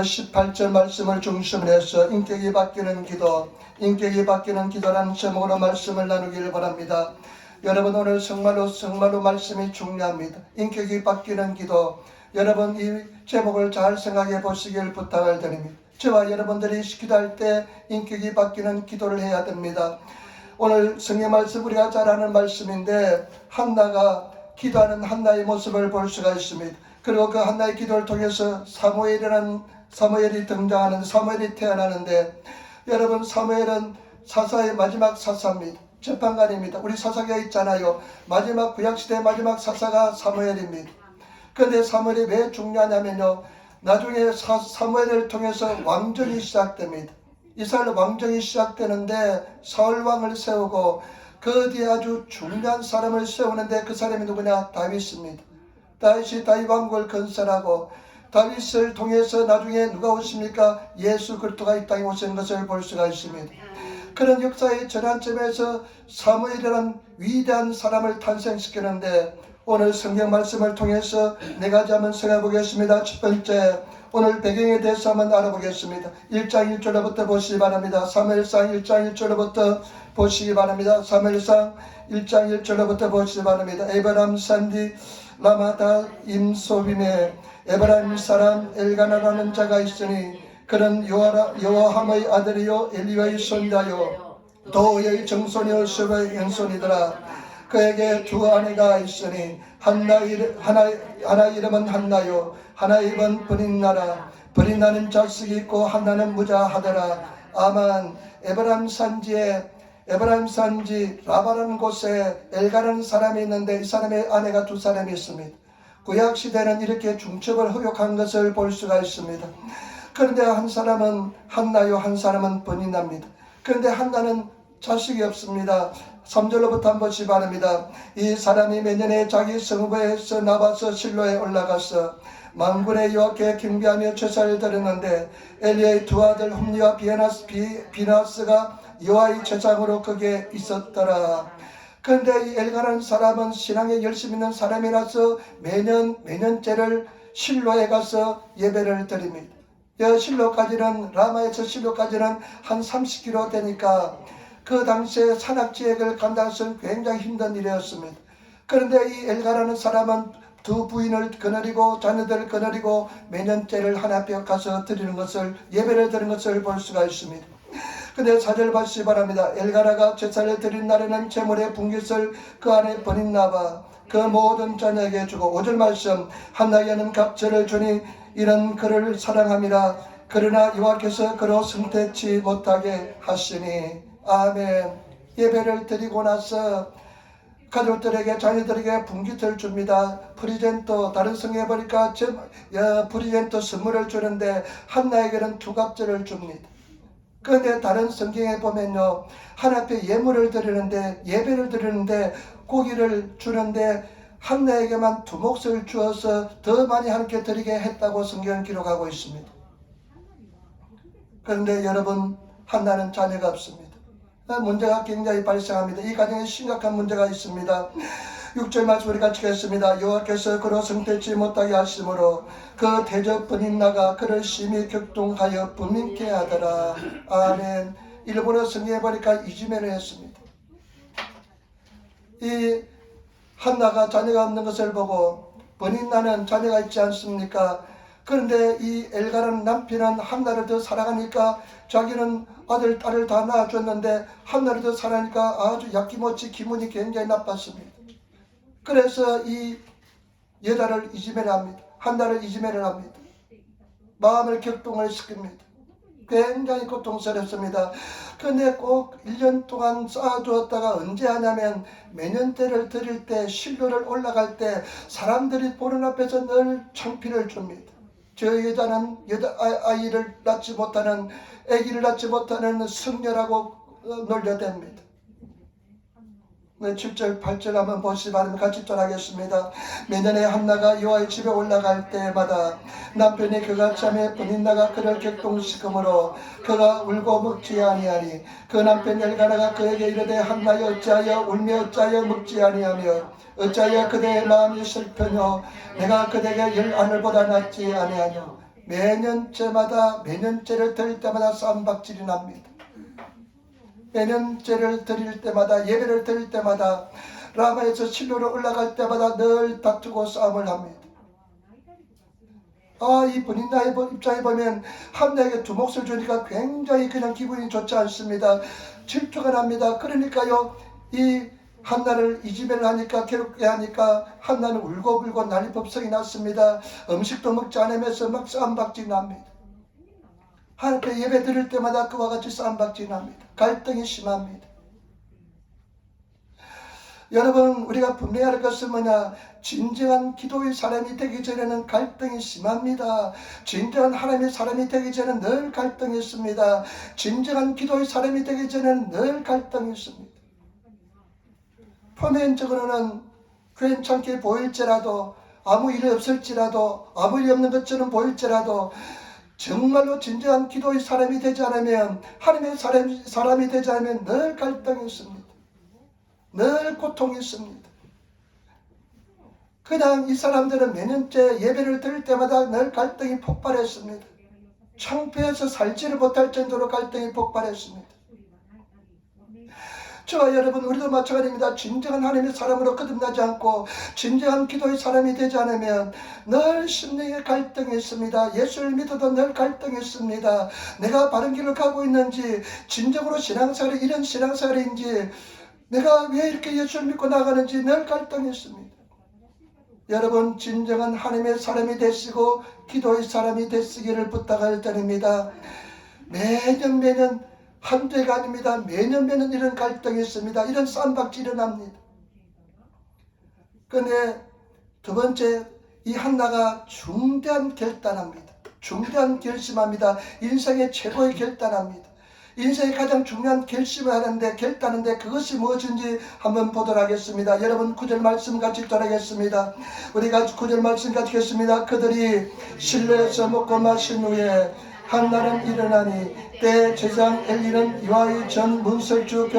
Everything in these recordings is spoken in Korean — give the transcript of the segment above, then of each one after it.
18절 말씀을 중심으로 해서 인격이 바뀌는 기도라는 제목으로 말씀을 나누기를 바랍니다. 여러분, 오늘 정말로 말씀이 중요합니다. 인격이 바뀌는 기도. 여러분, 이 제목을 잘 생각해 보시길 부탁을 드립니다. 저와 여러분들이 기도할 때 인격이 바뀌는 기도를 해야 됩니다. 오늘 성경 말씀 우리가 잘 아는 말씀인데, 한나가 기도하는 한나의 모습을 볼 수가 있습니다. 그리고 그 한나의 기도를 통해서 사무엘이 태어나는데, 여러분, 사무엘은 사사의 마지막 사사입니다. 재판관입니다. 우리 사사기에 있잖아요. 마지막 구약시대의 마지막 사사가 사무엘입니다. 그런데 사무엘이 왜 중요하냐면요, 나중에 사무엘을 통해서 왕정이 시작됩니다. 이스라엘 왕정이 시작되는데 사울 왕을 세우고 그 뒤에 아주 중요한 사람을 세우는데, 그 사람이 누구냐? 다윗입니다. 다윗이 다윗 왕국을 건설하고, 다윗을 통해서 나중에 누가 오십니까? 예수 그리스도가 이 땅에 오신 것을 볼 수가 있습니다. 그런 역사의 전환점에서 사무엘이라는 위대한 사람을 탄생시키는데, 오늘 성경 말씀을 통해서 네 가지 한번 생각해 보겠습니다. 첫 번째, 오늘 배경에 대해서 한번 알아보겠습니다. 1장 1절로부터 보시기 바랍니다. 사무엘상 1장 1절로부터 보시기 바랍니다. 사무엘상 1장 1절로부터 보시기 바랍니다. 에브라임 산지 라마다임 소빔에 에브라임 사람 엘가나라는 자가 있으니, 그는 여호함의 아들이요 엘리야의 손자요 도의 정손이요 습의 연손이더라. 그에게 두 아내가 있으니 하나 이름은 한나요, 하나 이름은 브린나라. 브린나는 자식이 있고 한나는 무자하더라. 아만 에브라임 산지 라바라는 곳에 엘가라는 사람이 있는데, 이 사람의 아내가 두 사람이 있습니다. 구약시대는 이렇게 중첩을 허용한 것을 볼 수가 있습니다. 그런데 한 사람은 한나요, 한 사람은 브린나입니다. 그런데 한나는 자식이 없습니다. 3절로부터 한번 보시기 바랍니다. 이 사람이 매년에 자기 성읍에서 나와서 실로에 올라가서 만군의 여호와께 경배하며 제사를 드렸는데, 엘리의 두 아들 홈리와 비나스가 여호와의 제사장으로 거기에 있었더라. 그런데 이 엘가라는 사람은 신앙에 열심히 있는 사람이라서 매년째를 실로에 가서 예배를 드립니다. 라마에서 실로까지는 한 30km 되니까 그 당시에 산악지역을 간다는 것은 굉장히 힘든 일이었습니다. 그런데 이 엘가라는 사람은 두 부인을 거느리고 자녀들을 거느리고 매년째를 하나님께 가서 예배를 드리는 것을 볼 수가 있습니다. 근데 4절 보시기 바랍니다. 엘가라가 제사를 드린 날에는 제물의 분깃을 그 안에 버린나바 그 모든 자녀에게 주고, 5절 말씀, 한나에게는 갑절을 주니 이는 그를 사랑함이라. 그러나 여호와께서 그로 승태치 못하게 하시니. 아멘. 예배를 드리고 나서 가족들에게, 자녀들에게 분깃을 줍니다. 프리젠토, 다른 성경에 보니까 프리젠토 선물을 주는데 한나에게는 두 갑절을 줍니다. 그런데 다른 성경에 보면요, 하나님께 예배를 드리는데 고기를 주는데 한나에게만 두 몫을 주어서 더 많이 하나님께 드리게 했다고 성경은 기록하고 있습니다. 그런데 여러분, 한나는 자녀가 없습니다. 문제가 굉장히 발생합니다. 이 가정에 심각한 문제가 있습니다. 6절 말씀 우리 같이 읽겠습니다. 여호와께서 그로 성태치 못하게 하심으로 그 대적 브린나가 그를 심히 격동하여 분민케 하더라. 아멘. 일본어 성경에 보니까 이지매를 했습니다. 이 한나가 자녀가 없는 것을 보고 브린나는 자녀가 있지 않습니까? 그런데 이 엘가라는 남편은 한나를 더 사랑하니까 자기는 아들, 딸을 다 낳아줬는데 한나를 더 사랑하니까 아주 약기모치 기분이 굉장히 나빴습니다. 그래서 이 여자를 이지매를 합니다. 한나를 이지매를 합니다. 마음을 격동을 시킵니다. 굉장히 고통스럽습니다. 그런데 꼭 1년 동안 쌓아두었다가 언제 하냐면, 매년때를 드릴 때, 실로를 올라갈 때 사람들이 보는 앞에서 늘 창피를 줍니다. 저 여자는 아기를 낳지 못하는 성녀라고 놀려댑니다. 7절 8절 한번 보시기 바랍니다. 같이 전하겠습니다. 매년에 한나가 여호와의 집에 올라갈 때마다 남편이 그가 잠에 브린나가 그를 격동시키므로 그가 울고 먹지 아니하니, 그 남편 엘가나가 그에게 이르되 한나여 어찌하여 울며 어찌하여 먹지 아니하며 어찌하여 그대의 마음이 슬퍼뇨. 내가 그대에게 10 아들보다 낫지 아니하뇨. 매년째를 드릴 때마다 쌈박질이 납니다. 매년째를 드릴 때마다, 예배를 드릴 때마다, 라마에서 실로로 올라갈 때마다 늘 다투고 싸움을 합니다. 이 본인 나의 입장에 보면 한나에게 두 몫을 주니까 굉장히 그냥 기분이 좋지 않습니다. 질투가 납니다. 그러니까요, 이 한나를 이지배를 하니까, 괴롭게 하니까 한나는 울고불고 난리법석이 났습니다. 음식도 먹지 않으면서 막 싸움박질이 납니다. 하나님께 예배 드릴 때마다 그와 같이 싸움박질이 납니다. 갈등이 심합니다. 여러분, 우리가 분명히 할 것은 뭐냐? 진정한 기도의 사람이 되기 전에는 갈등이 심합니다. 진정한 하나님의 사람이 되기 전에는 늘 갈등이 있습니다. 진정한 기도의 사람이 되기 전에는 늘 갈등이 있습니다. 표면적으로는 괜찮게 보일지라도, 아무 일이 없을지라도, 아무 일이 없는 것처럼 보일지라도, 정말로 진정한 기도의 사람이 되지 않으면, 하나님의 사람이 되지 않으면 늘 갈등이 있습니다. 늘 고통이 있습니다. 그냥 이 사람들은 매년째 예배를 드릴 때마다 늘 갈등이 폭발했습니다. 창피해서 살지를 못할 정도로 갈등이 폭발했습니다. 저와 여러분, 우리도 마찬가지입니다. 진정한 하나님의 사람으로 거듭나지 않고 진정한 기도의 사람이 되지 않으면 늘 심령의 갈등이 있습니다. 예수를 믿어도 늘 갈등이 있습니다. 내가 바른 길을 가고 있는지, 진정으로 신앙생활이 이런 신앙생활인지, 내가 왜 이렇게 예수를 믿고 나가는지 늘 갈등이 있습니다. 여러분, 진정한 하나님의 사람이 되시고 기도의 사람이 되시기를 부탁을 드립니다. 매년 한두 해가 아닙니다. 매년 이런 갈등이 있습니다. 이런 쌈박질이 일어납니다. 그런데 두 번째, 이 한나가 중대한 결단합니다. 중대한 결심합니다. 인생의 최고의 결단합니다. 인생의 가장 중요한 결심을 하는데, 결단하는데 그것이 무엇인지 한번 보도록 하겠습니다. 여러분, 9절 말씀 같이 읽도록하겠습니다. 우리가 9절 말씀 같이 읽겠습니다. 그들이 실로에서 먹고 마신 후에 한날은 일어나니 때 제사장 엘리는 여호와의 전 문설주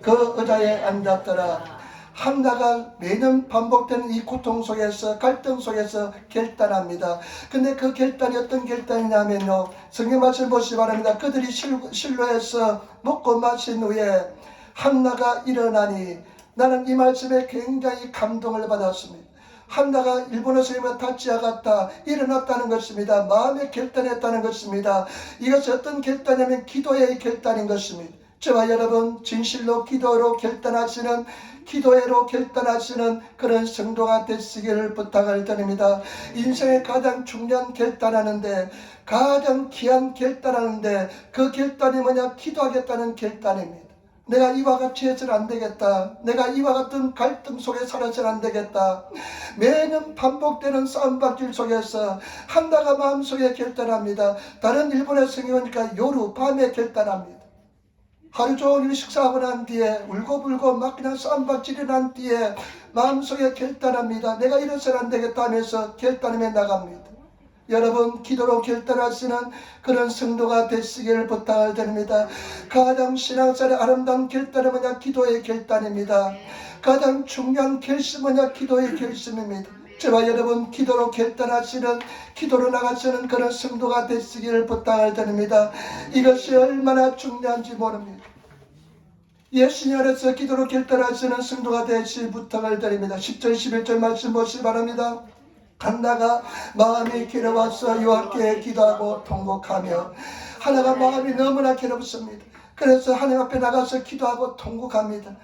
그 의자에 앉았더라. 한나가 매년 반복되는 이 고통 속에서, 갈등 속에서 결단합니다. 근데 그 결단이 어떤 결단이냐면요, 성경 말씀 보시기 바랍니다. 그들이 실로에서 먹고 마신 후에 한나가 일어나니, 나는 이 말씀에 굉장히 감동을 받았습니다. 한나가 일본어서 이면 다치아갔다, 일어났다는 것입니다. 마음의 결단했다는 것입니다. 이것이 어떤 결단이냐면 기도의 결단인 것입니다. 저와 여러분, 진실로 기도로 결단하시는, 기도회로 결단하시는 그런 성도가 되시기를 부탁을 드립니다. 인생의 가장 중요한 결단하는데, 가장 귀한 결단하는데, 그 결단이 뭐냐? 기도하겠다는 결단입니다. 내가 이와 같이 해서는 안 되겠다. 내가 이와 같은 갈등 속에 살아서는 안 되겠다. 매년 반복되는 싸움박질 속에서 한나가 마음속에 결단합니다. 다른 일본의 성경이니까 요루, 밤에 결단합니다. 하루 종일 식사하고 난 뒤에 울고불고 막 그냥 쌈박질이 난 뒤에 마음속에 결단합니다. 내가 이래서는 안 되겠다 하면서 결단하며 나갑니다. 여러분, 기도로 결단하시는 그런 성도가 되시기를 부탁을 드립니다. 가장 신앙생활의 아름다운 결단은 뭐냐? 기도의 결단입니다. 가장 중요한 결심은 뭐냐? 기도의 결심입니다. 저와 여러분, 기도로 결단하시는, 기도로 나가시는 그런 성도가 되시기를 부탁을 드립니다. 이것이 얼마나 중요한지 모릅니다. 예수님 안에서 기도로 결단하시는 성도가 되시길 부탁을 드립니다. 10절 11절 말씀 보시기 바랍니다. 한나가 마음이 괴로워서 여호와께 기도하고 통곡하며, 하나가 마음이 너무나 괴롭습니다. 그래서 하나님 앞에 나가서 기도하고 통곡합니다.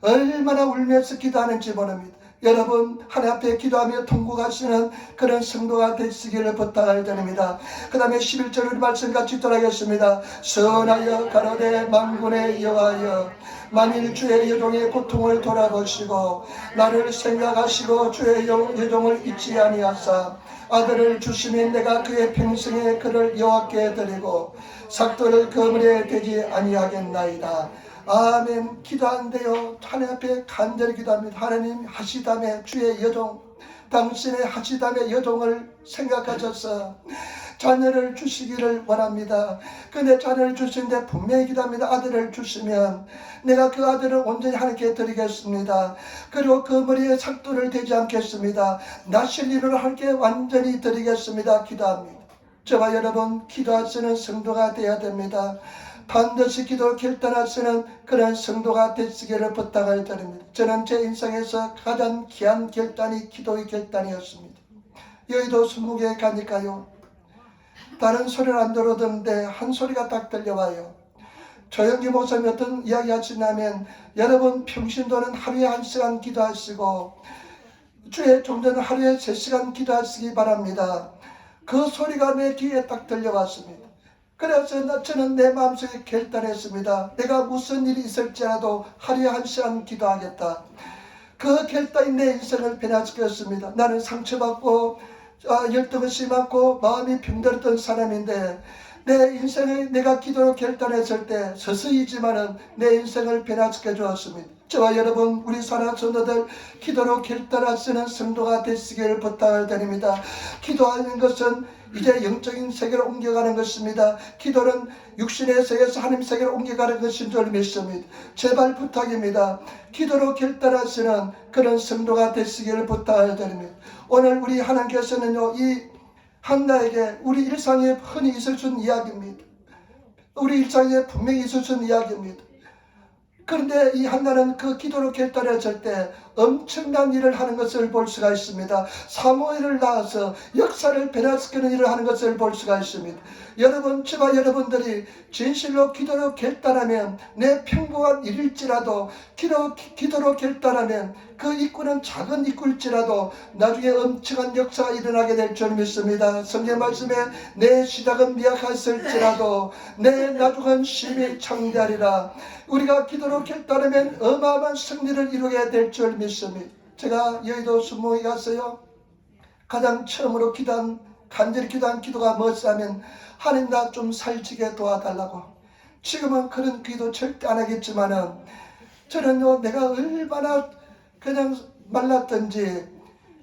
얼마나 울면서 기도하는지 모릅니다. 여러분, 하나님 앞에 기도하며 통곡하시는 그런 성도가 되시기를 부탁을 드립니다. 그 다음에 11절 우리 말씀 같이 돌아가겠습니다. 선하여 가로되 만군의 여호와여, 만일 주의 여종의 고통을 돌아보시고 나를 생각하시고 주의 여종을 잊지 아니하사 아들을 주시면 내가 그의 평생에 그를 여호와께 드리고 삭도를 그물에 대지 아니하겠나이다. 아멘. 기도한대요. 하나님 앞에 간절히 기도합니다. 하나님, 하시다며 주의 여종, 당신의 하시다며 여종을 생각하셔서 자녀를 주시기를 원합니다. 근데 자녀를 주시는데 분명히 기도합니다. 아들을 주시면 내가 그 아들을 온전히 하나님께 드리겠습니다. 그리고 그 머리에 삭도를 대지 않겠습니다. 나실리를 하나님께 완전히 드리겠습니다. 기도합니다. 저와 여러분 기도할 수 있는 성도가 되어야 됩니다. 반드시 기도 결단할 수 있는 그런 성도가 되시기를 부탁을 드립니다. 저는 제 인생에서 가장 귀한 결단이 기도의 결단이었습니다. 여의도 순무교에 가니까요, 다른 소리를 안 들어듣는데 한 소리가 딱 들려와요. 조영기 목사님이 어떤 이야기 하시냐면, 여러분 평신도는 하루에 1시간 기도하시고 주의 종전은 하루에 3시간 기도하시기 바랍니다. 그 소리가 내 귀에 딱 들려왔습니다. 그래서 저는 내 마음속에 결단했습니다. 내가 무슨 일이 있을지라도 하루에 1시간 기도하겠다. 그 결단이 내 인생을 변화시켰습니다. 나는 상처받고 열등의식이 많고 마음이 병들었던 사람인데, 내 인생을 내가 기도로 결단했을 때 서서히지만은 내 인생을 변화시켜 주었습니다. 저와 여러분, 우리 사랑하는 성도들, 기도로 결단할 수 있는 성도가 되시기를 부탁을 드립니다. 기도하는 것은 이제 영적인 세계로 옮겨가는 것입니다. 기도는 육신의 세계에서 하나님 세계로 옮겨가는 것인 줄 믿습니다. 제발 부탁입니다. 기도로 결단할 수 있는 그런 성도가 되시기를 부탁을 드립니다. 오늘 우리 하나님께서는요, 이 한나에게 우리 일상에 흔히 있을 수 있는 이야기입니다. 우리 일상에 분명히 있을 수 있는 이야기입니다. 그런데 이 한나는 그 기도로 결단했을 때 엄청난 일을 하는 것을 볼 수가 있습니다. 사무엘을 낳아서 역사를 변화시키는 일을 하는 것을 볼 수가 있습니다. 여러분, 저와 여러분들이 진실로 기도로 결단하면, 내 평범한 일일지라도 기도로 결단하면, 그 입구는 작은 입구일지라도 나중에 엄청난 역사가 일어나게 될 줄 믿습니다. 성경 말씀에 내 시작은 미약했을지라도 내 나중은 심히 창대하리라. 우리가 기도로 결단하면 어마어마한 승리를 이루게 될 줄 믿습니다. 제가 여의도 순무에 갔어요. 가장 처음으로 간절히 기도한 기도가 뭐였냐면, 하나님 나 좀 살찌게 도와달라고. 지금은 그런 기도 절대 안 하겠지만은, 저는요, 내가 얼마나 그냥 말랐던지,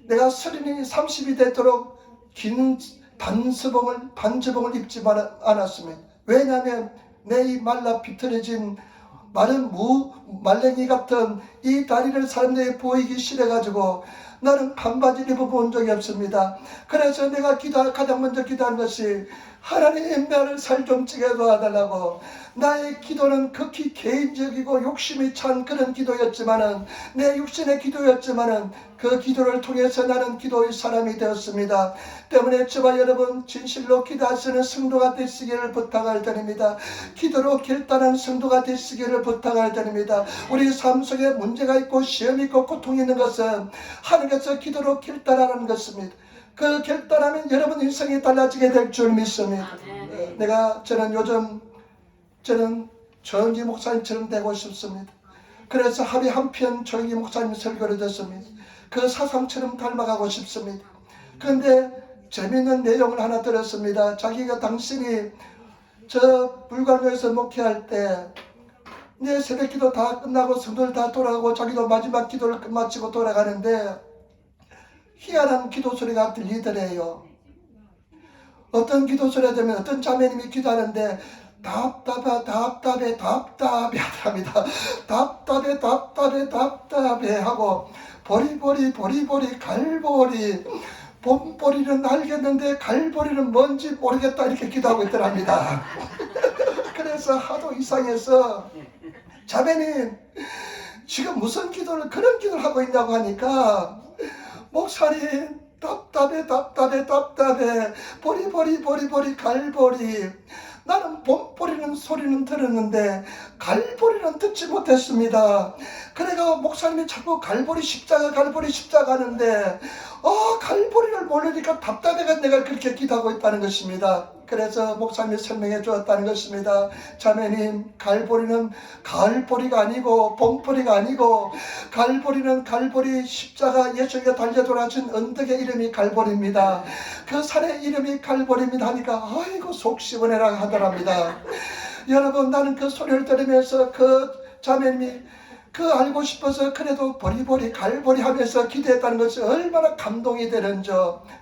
내가 30이 되도록 긴 반지봉을 입지 않았습니다. 왜냐하면 내 이 말라 비틀어진 마른 말랭이 같은 이 다리를 사람들에게 보이기 싫어가지고 나는 반바지를 입어본 적이 없습니다. 그래서 내가 가장 먼저 기도한 것이, 하나님 나를 살 좀 찌게 도와달라고. 나의 기도는 극히 개인적이고 욕심이 찬 그런 기도였지만은, 내 육신의 기도였지만은 그 기도를 통해서 나는 기도의 사람이 되었습니다. 때문에 저와 여러분 진실로 기도하시는 성도가 되시기를 부탁을 드립니다. 기도로 결단한 성도가 되시기를 부탁을 드립니다. 우리 삶 속에 문제가 있고 시험이 있고 고통이 있는 것은 하나님께서 기도로 결단하는 것입니다. 그 결단하면 여러분 인생이 달라지게 될 줄 믿습니다. 저는 조영기 목사님처럼 되고 싶습니다. 그래서 하루에 한 편 조영기 목사님 설교를 듣습니다. 그 사상처럼 닮아가고 싶습니다. 그런데 재미있는 내용을 하나 들었습니다. 자기가 당신이 저 불광교에서 목회할 때 내 새벽 기도 다 끝나고 성도들 다 돌아가고 자기도 마지막 기도를 끝마치고 돌아가는데 희한한 기도 소리가 들리더래요. 어떤 기도 소리가 되면 어떤 자매님이 기도하는데 답답해 하답니다. 답답해 하고 보리보리 갈보리, 봄보리는 알겠는데 갈보리는 뭔지 모르겠다 이렇게 기도하고 있더랍니다. 그래서 하도 이상해서 자매님 지금 무슨 그런 기도를 하고 있냐고 하니까, 목사님 답답해 보리 갈보리, 나는 봄보리는 소리는 들었는데 갈보리는 듣지 못했습니다. 그래가 목사님이 자꾸 갈보리 십자가 하는데 갈보리를 모르니까 답답해가 내가 그렇게 기도하고 있다는 것입니다. 그래서 목사님이 설명해 주었다는 것입니다. 자매님, 갈보리는 가을보리가 아니고 봄보리가 아니고, 갈보리는 갈보리 십자가 예수가 달려 돌아진 언덕의 이름이 갈보리입니다. 그 산의 이름이 갈보리입니다 하니까 아이고 속 시원해라 하더랍니다. 여러분, 나는 그 소리를 들으면서 그 자매님이 알고 싶어서 그래도 보리보리 갈보리 하면서 기도했다는 것이 얼마나 감동이 되는지,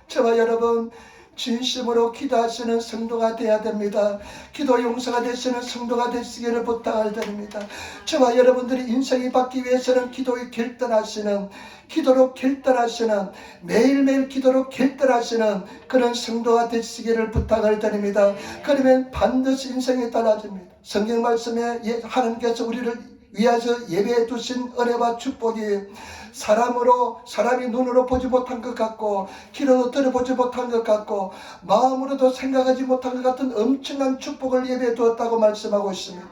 저와 여러분 진심으로 기도하시는 성도가 되어야 됩니다. 기도 용서가 되시는 성도가 되시기를 부탁을 드립니다. 저와 여러분들이 인생이 받기 위해서는 기도에 결단하시는, 기도로 결단하시는, 매일매일 기도로 결단하시는 그런 성도가 되시기를 부탁을 드립니다. 그러면 반드시 인생이 달라집니다. 성경 말씀에 하나님께서 우리를 위하여 예배해 두신 은혜와 축복이 사람이 눈으로 보지 못한 것 같고 귀로도 들어보지 못한 것 같고 마음으로도 생각하지 못한 것 같은 엄청난 축복을 예배해 두었다고 말씀하고 있습니다.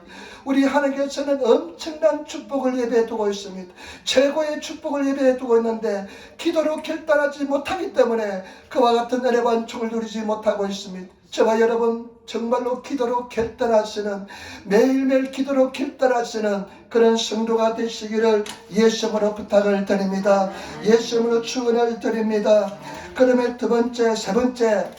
우리 하나님께서는 엄청난 축복을 예배해 두고 있습니다. 최고의 축복을 예배해 두고 있는데 기도로 결단하지 못하기 때문에 그와 같은 은혜와 은총을 누리지 못하고 있습니다. 저와 여러분 정말로 기도로 결단하시는, 매일매일 기도로 결단하시는 그런 성도가 되시기를 예수님으로 부탁을 드립니다. 예수님으로 축원을 드립니다. 그러면 두 번째, 세 번째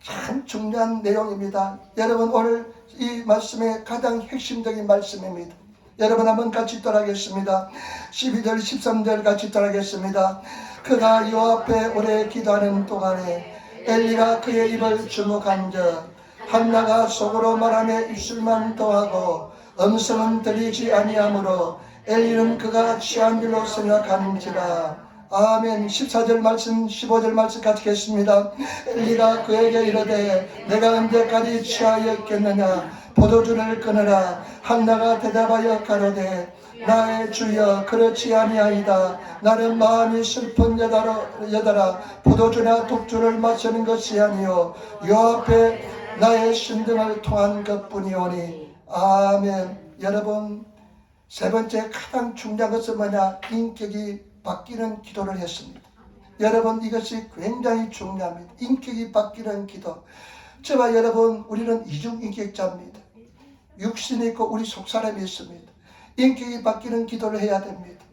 참 중요한 내용입니다. 여러분 오늘 이 말씀의 가장 핵심적인 말씀입니다. 여러분 한번 같이 따라하겠습니다. 12절 13절 같이 따라하겠습니다. 그가 여호와 앞에 오래 기도하는 동안에 엘리가 그의 입을 주목한즉 한나가 속으로 말하며 입술만 더하고 음성은 들리지 아니하므로 엘리는 그가 취한 줄로 생각하는지라. 아멘. 14절 말씀 15절 말씀 같이 겠습니다. 엘리가 그에게 이르되 내가 언제까지 취하였겠느냐 포도주를 끊으라. 한나가 대답하여 가로되 나의 주여 그렇지 아니하이다. 나는 마음이 슬픈 여자라 포도주나 독주를 마시는 것이 아니요 여호와 앞에 나의 신등을 통한 것뿐이오니. 아멘. 여러분 세 번째 가장 중요한 것은 뭐냐? 인격이 바뀌는 기도를 했습니다. 여러분 이것이 굉장히 중요합니다. 인격이 바뀌는 기도. 저와 여러분 우리는 이중인격자입니다. 육신이 있고 우리 속사람이 있습니다. 인격이 바뀌는 기도를 해야 됩니다.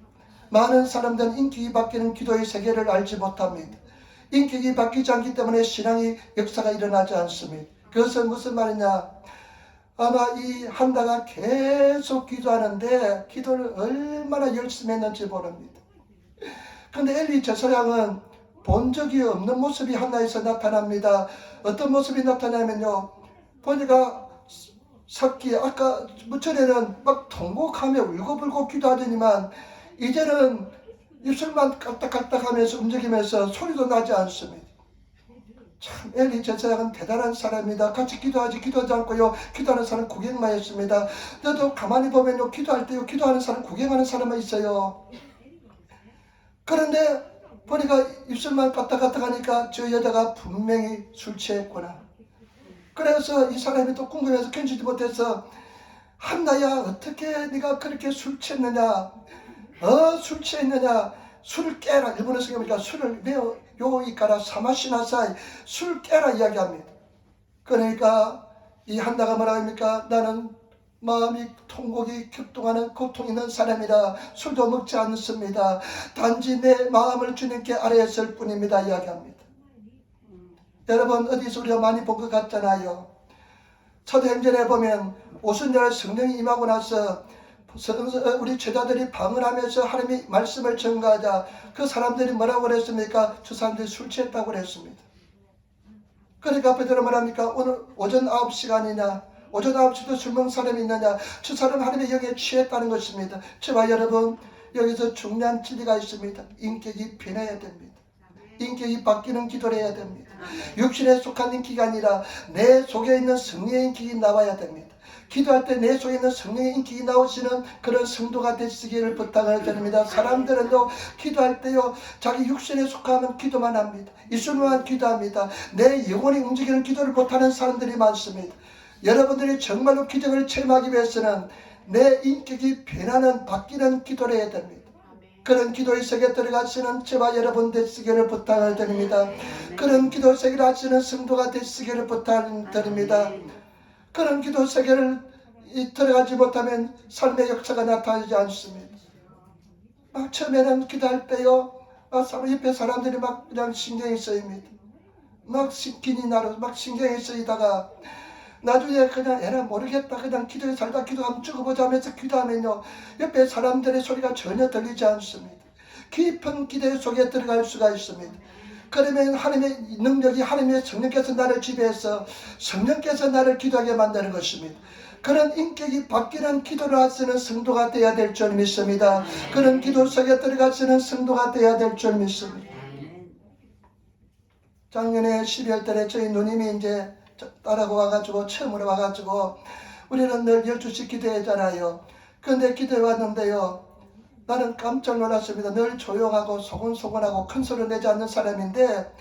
많은 사람들은 인격이 바뀌는 기도의 세계를 알지 못합니다. 인격이 바뀌지 않기 때문에 신앙의 역사가 일어나지 않습니다. 그것은 무슨 말이냐? 아마 이 한나가 계속 기도하는데 기도를 얼마나 열심히 했는지 모릅니다. 그런데 엘리 제사장은 본 적이 없는 모습이 한나에서 나타납니다. 어떤 모습이 나타나면요, 보니까 삭기 아까 전에는 막 통곡하며 울고불고 기도하더니만 이제는 입술만 깔딱깔딱하면서 움직이면서 소리도 나지 않습니다. 참 엘리 제사장은 대단한 사람입니다. 같이 기도하지 않고요 기도하는 사람 구경만 했습니다. 저도 가만히 보면요 기도할 때요 기도하는 사람 구경하는 사람만 있어요. 그런데 보니까 입술만 까딱까딱하니까 저 여자가 분명히 술 취했구나. 그래서 이 사람이 또 궁금해서 견디지 못해서 한나야 어떻게 네가 그렇게 술 취했느냐? 술 취했느냐? 술을 깨라. 일본어 성경 보니까 술을 매우 요이까라 사마시나사이 술 깨라 이야기합니다. 그러니까 이 한나가 뭐라 합니까? 나는 마음이 통곡이 격동하는 고통 있는 사람이라 술도 먹지 않습니다. 단지 내 마음을 주님께 아뢰었을 뿐입니다 이야기합니다. 여러분 어디서 우리가 많이 본 것 같잖아요. 사도행전에 보면 오순절 성령이 임하고 나서 우리 제자들이 방언하면서 하나님의 말씀을 전가하자 그 사람들이 뭐라고 그랬습니까? 저 사람들이 술 취했다고 그랬습니다. 그러니까 베드로 말합니까? 오늘 오전 9시간이냐 오전 9시도 술 먹는 사람이 있느냐? 저 사람 하나님의 영에 취했다는 것입니다. 저와 여러분 여기서 중요한 진리가 있습니다. 인격이 변해야 됩니다. 인격이 바뀌는 기도를 해야 됩니다. 육신에 속한 인격이 아니라 내 속에 있는 성령의 인격이 나와야 됩니다. 기도할 때 내 속에 있는 성령의 인격이 나오시는 그런 성도가 되시기를 부탁을 드립니다. 사람들은요 기도할 때요 자기 육신에 속하면 기도만 합니다. 입술로만 기도합니다. 내 영혼이 움직이는 기도를 못하는 사람들이 많습니다. 여러분들이 정말로 기적을 체험하기 위해서는 내 인격이 변하는 바뀌는 기도를 해야 됩니다. 그런 기도의 세계에 들어가시는 저와 여러분 되시기를 부탁을 드립니다. 그런 기도 세계를 하시는 성도가 되시기를 부탁드립니다. 그런 기도 세계를 들어가지 못하면 삶의 역사가 나타나지 않습니다. 막 처음에는 기도할 때요 옆에 사람들이 막 그냥 신경이 쓰입니다. 막 신이 나로 막 신경이 쓰이다가 나중에 그냥 에라 모르겠다 그냥 기도에 살다 기도 한번 죽어보자 하면서 기도하면요 옆에 사람들의 소리가 전혀 들리지 않습니다. 깊은 기도 속에 들어갈 수가 있습니다. 그러면 하나님의 능력이, 하나님의 성령께서 나를 지배해서 성령께서 나를 기도하게 만드는 것입니다. 그런 인격이 바뀌는 기도를 하시는 성도가 되어야 될 줄 믿습니다. 그런 기도 속에 들어가시는 성도가 되어야 될 줄 믿습니다. 작년에 12월 달에 저희 누님이 이제 딸하고 와가지고 처음으로 와가지고 우리는 늘 12시 기도하잖아요. 그런데 기도해 왔는데요, 나는 깜짝 놀랐습니다. 늘 조용하고 소곤소곤하고 큰 소리 내지 않는 사람인데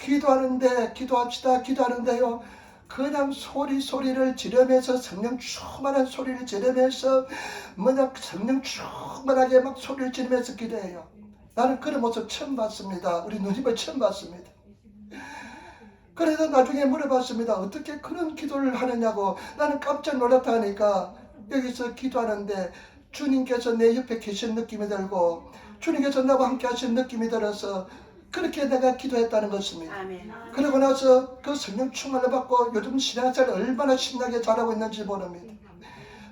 기도하는데, 기도합시다 기도하는데요, 그냥 소리를 지르면서, 성령 충만한 소리를 지르면서, 성령 충만하게 막 소리를 지르면서 기도해요. 나는 그런 모습 처음 봤습니다. 우리 누님을 처음 봤습니다. 그래서 나중에 물어봤습니다. 어떻게 그런 기도를 하느냐고. 나는 깜짝 놀랐다 하니까 여기서 기도하는데 주님께서 내 옆에 계신 느낌이 들고 주님께서 나와 함께 하신 느낌이 들어서 그렇게 내가 기도했다는 것입니다. 아멘. 그러고 나서 그 성령 충만을 받고 요즘 신앙생활 얼마나 신나게 잘하고 있는지 모릅니다.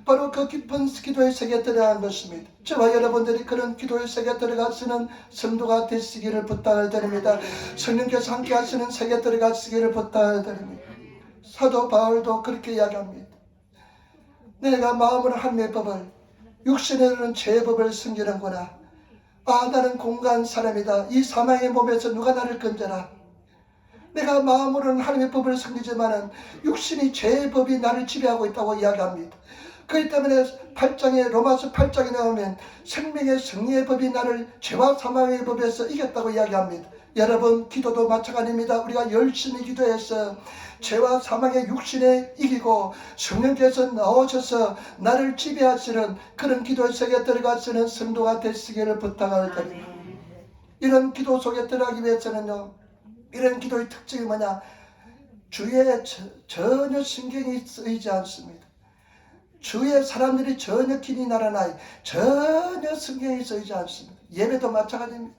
바로 그 깊은 기도의 세계에 들어간 것입니다. 저와 여러분들이 그런 기도의 세계에 들어가시는 성도가 되시기를 부탁을 드립니다. 성령께서 함께 하시는 세계에 들어가시기를 부탁을 드립니다. 사도 바울도 그렇게 이야기합니다. 내가 마음으로 하나님의 법을, 육신으로는 죄의 법을 숨기는구나. 아, 나는 공고한 사람이다. 이 사망의 몸에서 누가 나를 건져라. 내가 마음으로는 하나님의 법을 숨기지만은 육신이 죄의 법이 나를 지배하고 있다고 이야기합니다. 그렇기 때문에 로마서 8장에 나오면 생명의 승리의 법이 나를 죄와 사망의 법에서 이겼다고 이야기합니다. 여러분, 기도도 마찬가지입니다. 우리가 열심히 기도해서 죄와 사망의 육신에 이기고 성령께서 나오셔서 나를 지배하시는 그런 기도의 세계에 들어가시는 성도가 되시기를 부탁을 드립니다. 이런 기도 속에 들어가기 위해서는요, 이런 기도의 특징이 뭐냐? 주에 전혀 신경이 쓰이지 않습니다. 주의 사람들이 전혀 기니 나라나이 전혀 신경이 쓰이지 않습니다. 예배도 마찬가지입니다.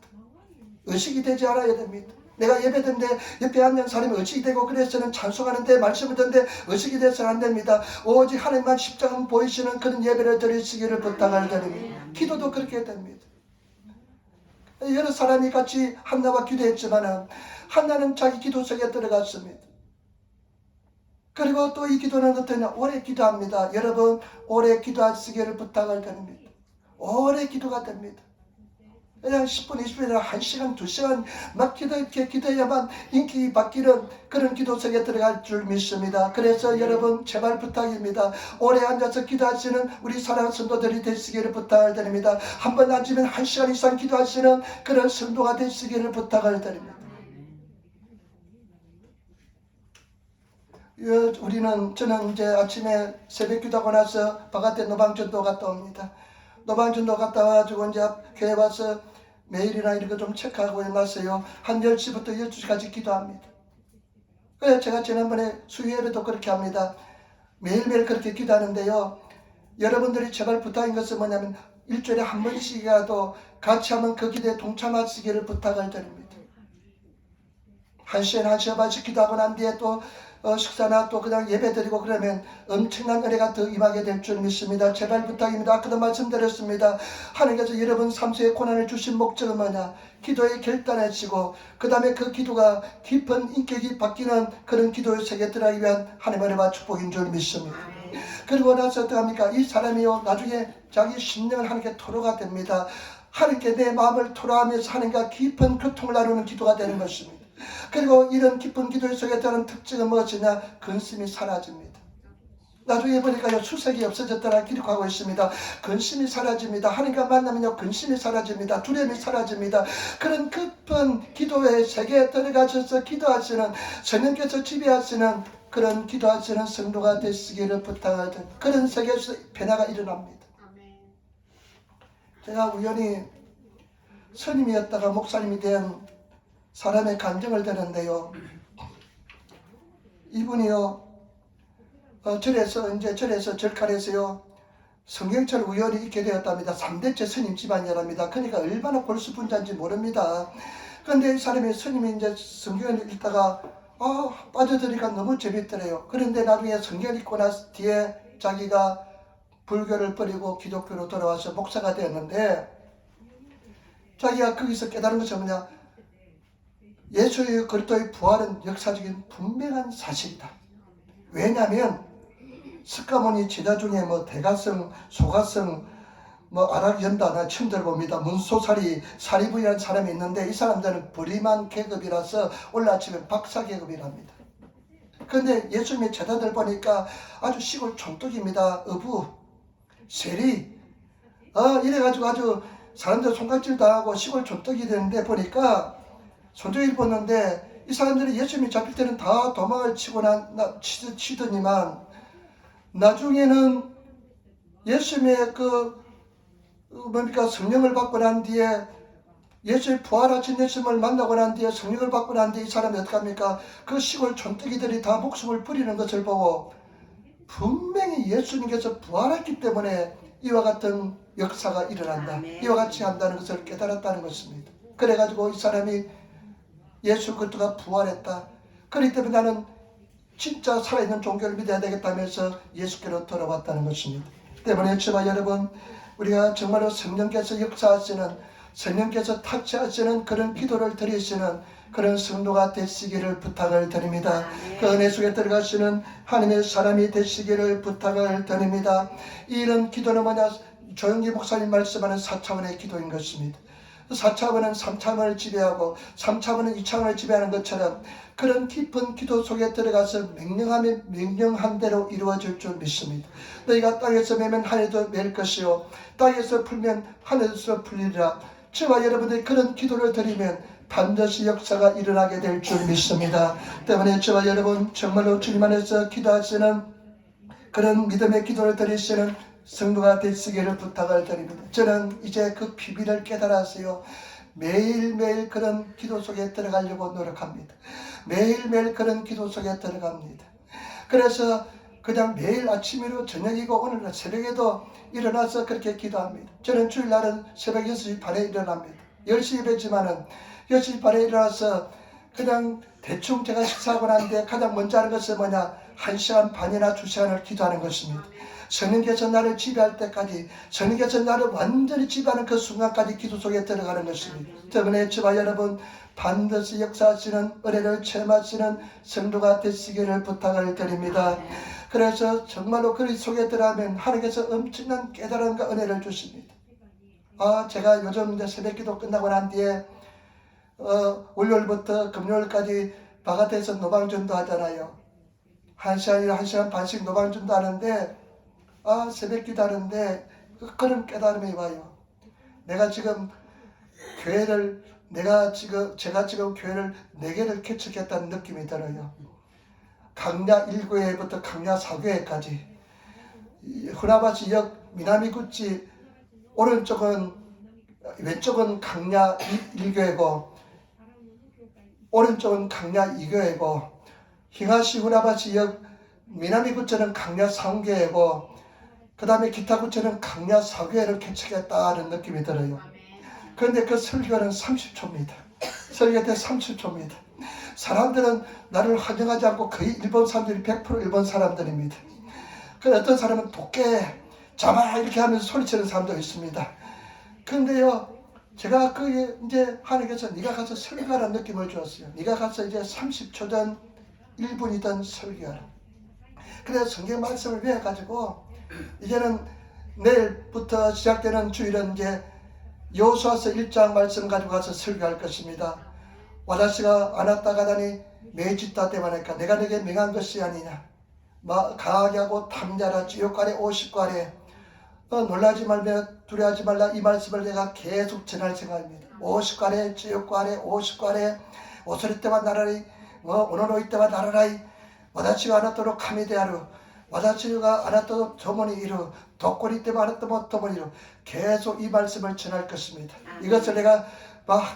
의식이 되지 않아야 됩니다. 내가 예배드는데 옆에 앉는 사람이 의식이 되고 그래서는 찬송하는데 말씀을 듣는데 의식이 돼서는 안 됩니다. 오직 하나님만 십자가 보이시는 그런 예배를 드리시기를 부탁을 드립니다. 기도도 그렇게 됩니다. 여러 사람이 같이 한나와 기도했지만 한나는 자기 기도 속에 들어갔습니다. 그리고 또 이 기도는 어떠냐? 오래 기도합니다. 여러분, 오래 기도하시기를 부탁을 드립니다. 오래 기도가 됩니다. 그냥 10분, 20분이나 1시간, 2시간 막 이렇게 기도해야만 인격이 바뀌는 그런 기도 속에 들어갈 줄 믿습니다. 그래서 여러분, 제발 부탁입니다. 오래 앉아서 기도하시는 우리 사랑하는 성도들이 되시기를 부탁을 드립니다. 한번 앉으면 1시간 이상 기도하시는 그런 성도가 되시기를 부탁을 드립니다. 저는 이제 아침에 새벽 기도하고 나서 바깥에 노방전도 갔다 옵니다. 노방전도 갔다 와가지고 이제 교회 와서 메일이나 이런 거 좀 체크하고 나서요, 한 10시부터 12시까지 기도합니다. 그래서 제가 지난번에 수요예배도 그렇게 합니다. 매일매일 그렇게 기도하는데요, 여러분들이 제발 부탁인 것은 뭐냐면 일주일에 한 번씩이라도 같이 하면 그 기도에 동참하시기를 부탁을 드립니다. 1시에 1시간 반씩 기도하고 난 뒤에 또 식사나 또 그냥 예배 드리고 그러면 엄청난 은혜가 더 임하게 될 줄 믿습니다. 제발 부탁입니다. 아까도 말씀드렸습니다. 하나님께서 여러분 삶 속에 고난을 주신 목적은 뭐냐? 기도에 결단하시고 그 다음에 그 기도가 깊은 인격이 바뀌는 그런 기도의 세계에 들어가기 위한 하나님의 은혜와 축복인 줄 믿습니다. 그리고 나서 어떡합니까? 이 사람이요, 나중에 자기 심령을 하나님께 토로가 됩니다. 하나님께 내 마음을 토로하면서 하나님과 깊은 교통을 나누는 기도가 되는 것입니다. 그리고 이런 깊은 기도의 속에 따른 특징은 무엇이냐? 근심이 사라집니다. 나중에 보니까요, 수색이 없어졌다라 기록하고 있습니다. 근심이 사라집니다. 하나님과 만나면요, 근심이 사라집니다. 두려움이 사라집니다. 그런 깊은 기도의 세계에 들어가셔서 기도하시는, 성령께서 지배하시는 그런 기도하시는 성도가 되시기를 부탁하는 그런 세계에서 변화가 일어납니다. 제가 우연히 스님이었다가 목사님이 된 사람의 간증을 듣는데요, 이분이요, 절에서 절칼에서요, 성경책을 우연히 읽게 되었답니다. 3대째 스님 집안이랍니다. 그러니까 얼마나 골수분자인지 모릅니다. 그런데 이 사람이 스님이 이제 성경을 읽다가 빠져드니까 너무 재밌더래요. 그런데 나중에 성경을 읽고 나서 뒤에 자기가 불교를 버리고 기독교로 돌아와서 목사가 되었는데, 자기가 거기서 깨달은 것이 뭐냐? 예수의 그리스도의 부활은 역사적인 분명한 사실이다. 왜냐하면 스가모니 제자 중에 뭐 대가성, 소가성, 뭐 아락연다나 처음 들어봅니다. 문소사리, 사리부이라는 사람이 있는데 이 사람들은 부리만 계급이라서 올라치면 박사 계급이랍니다. 그런데 예수님의 제자들 보니까 아주 시골 촌뚝입니다. 어부, 세리, 이래가지고 아주 사람들 손가락질 당하고 시골 촌뚝이 되는데 보니까 손톱을 입었는데 이 사람들이 예수님이 잡힐 때는 다 도망을 치더니만 나중에는 예수님의 성령을 받고 난 뒤에 예수의 부활하신 예수님을 만나고 난 뒤에 성령을 받고 난 뒤에 이 사람이 어떻게 합니까? 그 시골 촌뜨기들이 다 목숨을 버리는 것을 보고 분명히 예수님께서 부활했기 때문에 이와 같은 역사가 일어난다. 이와 같이 한다는 것을 깨달았다는 것입니다. 그래가지고 이 사람이 예수 그리스도가 부활했다. 그렇기 때문에 나는 진짜 살아있는 종교를 믿어야 되겠다면서 예수께로 돌아왔다는 것입니다. 때문에 저와 여러분, 우리가 정말로 성령께서 역사하시는, 성령께서 타치하시는 그런 기도를 드리시는 그런 성도가 되시기를 부탁을 드립니다. 그 은혜 속에 들어가시는 하나님의 사람이 되시기를 부탁을 드립니다. 이런 기도는 뭐냐? 조영기 목사님 말씀하는 4차원의 기도인 것입니다. 4차원은 3차원을 지배하고 3차원은 2차원을 지배하는 것처럼 그런 깊은 기도 속에 들어가서 명령하면 명령한 대로 이루어질 줄 믿습니다. 너희가 땅에서 매면 하늘에도 맬 것이요 땅에서 풀면 하늘에서 풀리리라. 저와 여러분들이 그런 기도를 드리면 반드시 역사가 일어나게 될 줄 믿습니다. 때문에 저와 여러분 정말로 주님 안에서 기도하시는 그런 믿음의 기도를 드리시는 성도가 되시기를 부탁을 드립니다. 저는 이제 그 비밀을 깨달았어요. 매일매일 그런 기도 속에 들어가려고 노력합니다. 매일매일 그런 기도 속에 들어갑니다. 그래서 그냥 매일 아침이고 저녁이고 오늘 새벽에도 일어나서 그렇게 기도합니다. 저는 주일날은 새벽 6시 반에 일어납니다. 10시 예배지만은 10시 반에 일어나서 그냥 대충 제가 식사하고 난 뒤에 가장 먼저 하는 것은 뭐냐? 1시간 반이나 2시간을 기도하는 것입니다. 성령께서 나를 지배할 때까지, 성령께서 나를 완전히 지배하는 그 순간까지 기도 속에 들어가는 것입니다. 때문에 저와 여러분 반드시 역사하시는 은혜를 체험하시는 성도가 되시기를 부탁을 드립니다. 그래서 정말로 그 속에 들어가면 하나님께서 엄청난 깨달음과 은혜를 주십니다. 제가 요즘 이제 새벽기도 끝나고 난 뒤에 월요일부터 금요일까지 바깥에서 노방전도 하잖아요. 1시간이나 1시간 반씩 노방전도 하는데 새벽기도 하는데 그런 깨달음이 와요. 내가 지금 제가 지금 교회를 4개를 개척했다는 느낌이 들어요. 강야 1교회부터 강야 4교회까지 후나바시역 미나미구치 왼쪽은 강야 1교회고 오른쪽은 강야 2교회고 히가시 후나바시역 미나미구치는 강야 3교회고 그 다음에 기타구치는 강야 4교회를 개척했다는 느낌이 들어요. 그런데 그 설교는 30초입니다. 설교 때 30초입니다. 사람들은 나를 환영하지 않고 거의 일본 사람들이 100% 일본 사람들입니다. 그 어떤 사람은 도깨, 자마 이렇게 하면서 소리치는 사람도 있습니다. 그런데요, 제가 이제 하나님께서 네가 가서 설교하라는 느낌을 주었어요. 네가 가서 이제 30초든 1분이든 설교하라. 그래서 성경 말씀을 배워가지고 이제는 내일부터 시작되는 주일은 이제 여호수아서 1장 말씀 가지고 가서 설교할 것입니다. 와다시가 아나타가다니 메지타 때마니까 내가 네게 명한 것이 아니냐. 강하게 하고 탐자라 지옥가래 50가래 놀라지 말며 두려워하지 말라. 이 말씀을 내가 계속 전할 생각입니다. 50가래 지옥가래 50가래 오소리 때와 나라리 오노노이 때와 나라라이 와다시가 아나토로 카미데아루 와다시가 아나토 도모니 이루 독고리 때와 아나토모 도모니 이루 계속 이 말씀을 전할 것입니다. 이것을 내가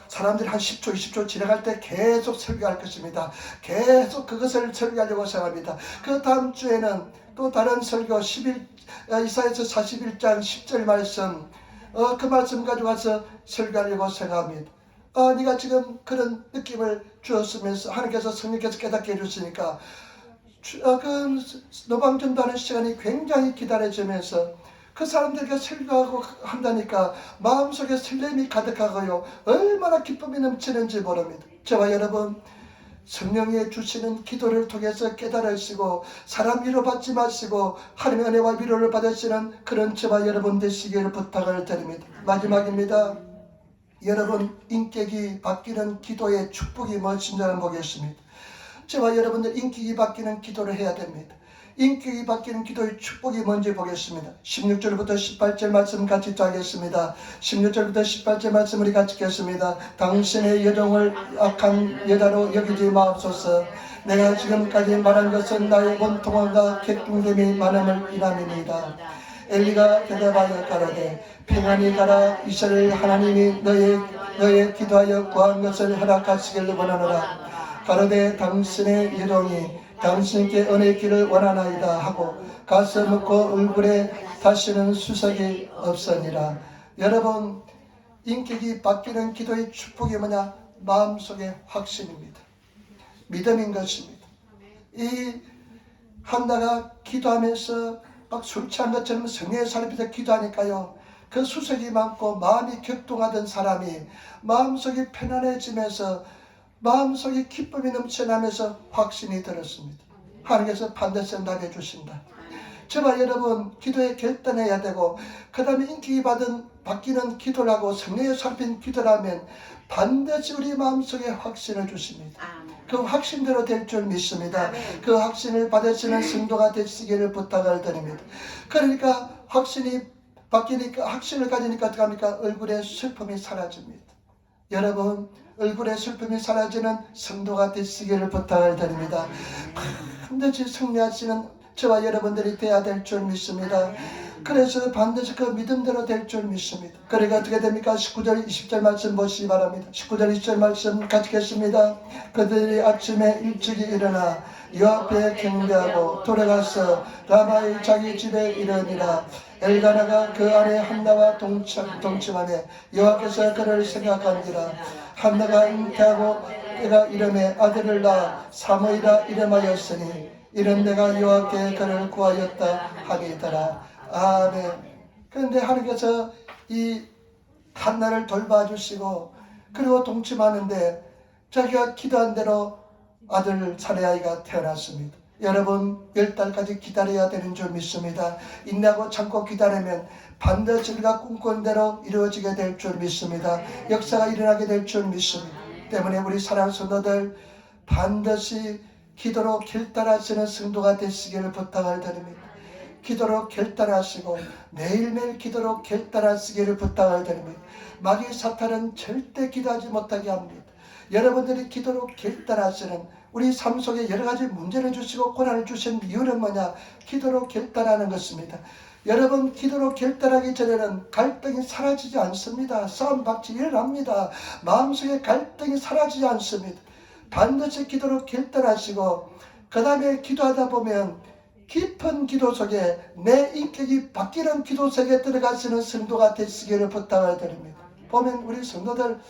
사람들이 한 10초 20초 지나갈 때 계속 설교할 것입니다. 계속 그것을 설교하려고 생각합니다. 그 다음 주에는 또 다른 설교 이사야서 41장 10절 말씀 그 말씀 가지고 와서 설교하려고 생각합니다. 네가 지금 그런 느낌을 주었으면서 하나님께서 성령께서 깨닫게 해주시니까 그 노방전도 하는 시간이 굉장히 기다려지면서 그 사람들에게 설교하고 한다니까 마음속에 설렘이 가득하고요. 얼마나 기쁨이 넘치는지 모릅니다. 저와 여러분, 성령의 주시는 기도를 통해서 깨달으시고 사람 위로받지 마시고 하나님의 은혜와 위로를 받으시는 그런 저와 여러분 되시기를 부탁을 드립니다. 마지막입니다. 여러분, 인격이 바뀌는 기도의 축복이 무엇인지 보겠습니다. 저와 여러분들 인격이 바뀌는 기도를 해야 됩니다. 인격이 바뀌는 기도의 축복이 뭔지 보겠습니다. 16절부터 18절 말씀 같이 하겠습니다. 16절부터 18절 말씀 우리 같이 읽겠습니다. 당신의 여종을 악한 여자로 여기지 마옵소서. 내가 지금까지 말한 것은 나의 원통함과 객중됨이 많음을 인함입니다. 엘리가 대답하여 가로되 평안히 가라. 이스라엘 하나님이 너의 기도하여 구한 것을 허락하시기를 원하노라. 가로되 당신의 여종이 당신께 은혜의 길을 원하나이다 하고 가서 묻고 얼굴에 다시는 수석이 없으니라. 여러분, 인격이 바뀌는 기도의 축복이 뭐냐? 마음속의 확신입니다. 믿음인 것입니다. 이 한나가 기도하면서 막 술 취한 것처럼 성령의 사람에서 기도하니까요, 그 수석이 많고 마음이 격동하던 사람이 마음속이 편안해지면서 마음속에 기쁨이 넘쳐나면서 확신이 들었습니다. 하나님께서 반드시 응답해 주신다. 저와 여러분, 기도에 결단해야 되고 그 다음에 인격이 바뀌는 기도를 하고 성령의 살핀 기도를 하면 반드시 우리 마음속에 확신을 주십니다. 그 확신대로 될 줄 믿습니다. 그 확신을 받으시는 성도가 되시기를 부탁을 드립니다. 그러니까 확신이 바뀌니까, 확신을 가지니까 어떻게 합니까? 얼굴에 슬픔이 사라집니다. 여러분, 얼굴에 슬픔이 사라지는 성도가 되시기를 부탁을 드립니다. 반드시 승리하시는 저와 여러분들이 되어야 될 줄 믿습니다. 그래서 반드시 그 믿음대로 될 줄 믿습니다. 그러니까 어떻게 됩니까? 19절 20절 말씀 보시기 바랍니다. 19절 20절 말씀 같이 읽겠습니다. 그들이 아침에 일찍이 일어나 여호와 앞에 경배하고 돌아가서 라마의 자기 집에 이르니라. 엘가나가 그 안에 한나와 동침하며 여호와께서 그를 생각하니라. 한나가 잉태하고 내가 이름에 아들을 낳아 사무이라 이름하였으니 이런 내가 여호와께 그를 구하였다 하니더라. 아멘. 그런데 하나님께서 이 한나를 돌봐주시고 그리고 동침하는데 자기가 기도한 대로 아들 사내아이가 태어났습니다. 여러분, 10달까지 기다려야 되는 줄 믿습니다. 인내하고 참고 기다리면 반드시 우리가 꿈꾼 대로 이루어지게 될 줄 믿습니다. 역사가 일어나게 될 줄 믿습니다. 때문에 우리 사랑하는 성도들 반드시 기도로 결단하시는 성도가 되시기를 부탁을 드립니다. 기도로 결단하시고 매일매일 기도로 결단하시기를 부탁을 드립니다. 마귀 사탄은 절대 기도하지 못하게 합니다. 여러분들이 기도로 결단하시는 우리 삶 속에 여러 가지 문제를 주시고 고난을 주신 이유는 뭐냐? 기도로 결단하는 것입니다. 여러분, 기도로 결단하기 전에는 갈등이 사라지지 않습니다. 싸움박질 일어납니다. 마음속에 갈등이 사라지지 않습니다. 반드시 기도로 결단하시고 그 다음에 기도하다 보면 깊은 기도 속에 내 인격이 바뀌는 기도 속에 들어가시는 성도가 되시기를 부탁을 드립니다. 보면 우리 성도들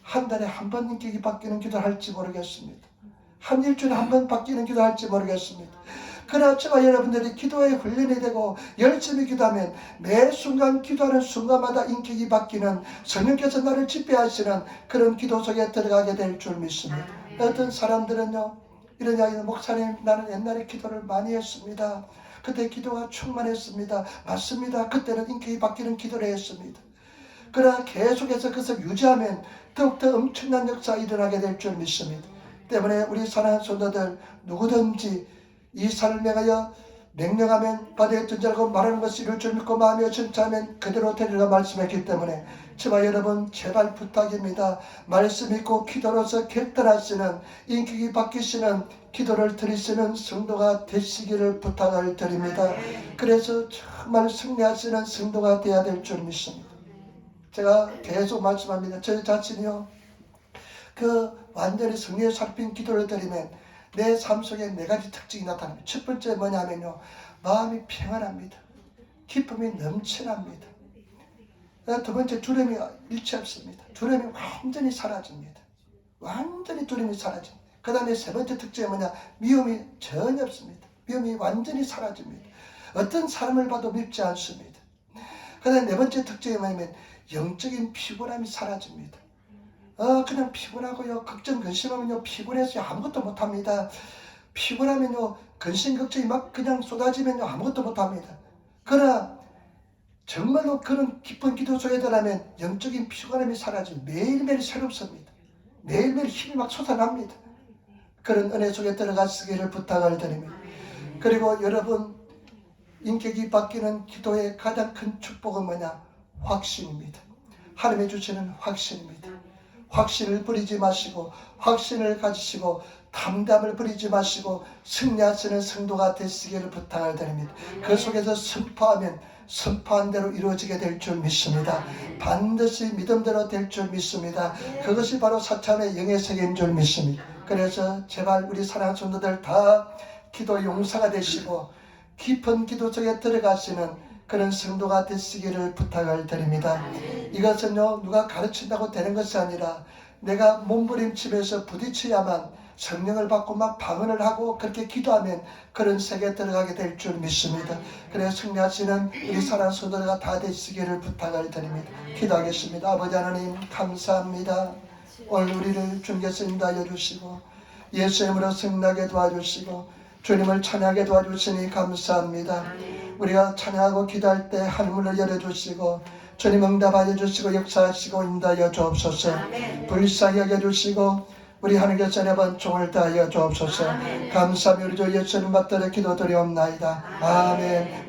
한 달에 한 번 인격이 바뀌는 기도를 할지 모르겠습니다. 한 일주일에 한 번 바뀌는 기도 할지 모르겠습니다. 그러나 저와 여러분들이 기도에 훈련이 되고 열심히 기도하면 매 순간 기도하는 순간마다 인격이 바뀌는 성령께서 나를 지배하시는 그런 기도 속에 들어가게 될 줄 믿습니다. 어떤 사람들은요, 이런 이야기는 목사님, 나는 옛날에 기도를 많이 했습니다. 그때 기도가 충만했습니다. 맞습니다. 그때는 인격이 바뀌는 기도를 했습니다. 그러나 계속해서 그것을 유지하면 더욱더 엄청난 역사가 일어나게 될 줄 믿습니다. 때문에 우리 사랑하는 성도들 누구든지 이 삶에 가여 명령하면 바다에 던지라고 말하는 것이 이룰 줄 믿고 마음에 전차하면 그대로 되리라 말씀했기 때문에 저와 여러분 제발 부탁입니다. 말씀 읽고 기도로서 결단하시는 인격이 바뀌시는 기도를 드리시는 성도가 되시기를 부탁을 드립니다. 그래서 정말 승리하시는 성도가 되어야 될 줄 믿습니다. 제가 계속 말씀합니다. 저 자신이요, 완전히 성령에 살핀 기도를 드리면 내 삶 속에 네 가지 특징이 나타납니다. 첫 번째 뭐냐면요, 마음이 평안합니다. 기쁨이 넘쳐납니다. 두 번째, 두려움이 일치 없습니다. 두려움이 완전히 사라집니다. 완전히 두려움이 사라집니다. 그 다음에 세 번째 특징이 뭐냐, 미움이 전혀 없습니다. 미움이 완전히 사라집니다. 어떤 사람을 봐도 밉지 않습니다. 그다음 네 번째 특징이 뭐냐면 영적인 피곤함이 사라집니다. 그냥 피곤하고요. 걱정 근심하면요 피곤해서 아무것도 못합니다. 피곤하면요 근심 걱정이 막 그냥 쏟아지면요 아무것도 못합니다. 그러나 정말로 그런 깊은 기도 속에 들어가면 영적인 피곤함이 사라지고 매일매일 새롭습니다. 매일매일 힘이 막 솟아납니다. 그런 은혜 속에 들어가시기를 부탁을 드립니다. 그리고 여러분 인격이 바뀌는 기도의 가장 큰 축복은 뭐냐? 확신입니다. 하나님이 주시는 확신입니다. 확신을 버리지 마시고 확신을 가지시고 담담을 버리지 마시고 승리하시는 성도가 되시기를 부탁을 드립니다. 그 속에서 선포하면 선포한 대로 이루어지게 될 줄 믿습니다. 반드시 믿음대로 될 줄 믿습니다. 그것이 바로 사참의 영의 세계인 줄 믿습니다. 그래서 제발 우리 사랑하는 성도들 다 기도 용사가 되시고 깊은 기도 속에 들어가시는 그런 성도가 되시기를 부탁을 드립니다. 이것은요 누가 가르친다고 되는 것이 아니라 내가 몸부림치면서 부딪혀야만 성령을 받고 막 방언을 하고 그렇게 기도하면 그런 세계에 들어가게 될 줄 믿습니다. 그래서 승리하시는 우리 사랑하는 성도가 다 되시기를 부탁을 드립니다. 기도하겠습니다. 아버지 하나님 감사합니다. 오늘 우리를 주님께서 인도하여 주시고 예수 이름으로 승리하게 도와주시고 주님을 찬양하게 도와주시니 감사합니다. 우리가 찬양하고 기도할 때 하늘문을 열어주시고 주님 응답하여 주시고 역사하시고 인도하여 주옵소서. 불쌍히 여겨주시고 우리 하나님께서 매번 종을 다하여 주옵소서. 감사하며 우리 주 예수님 받들어 기도드리옵나이다. 아멘.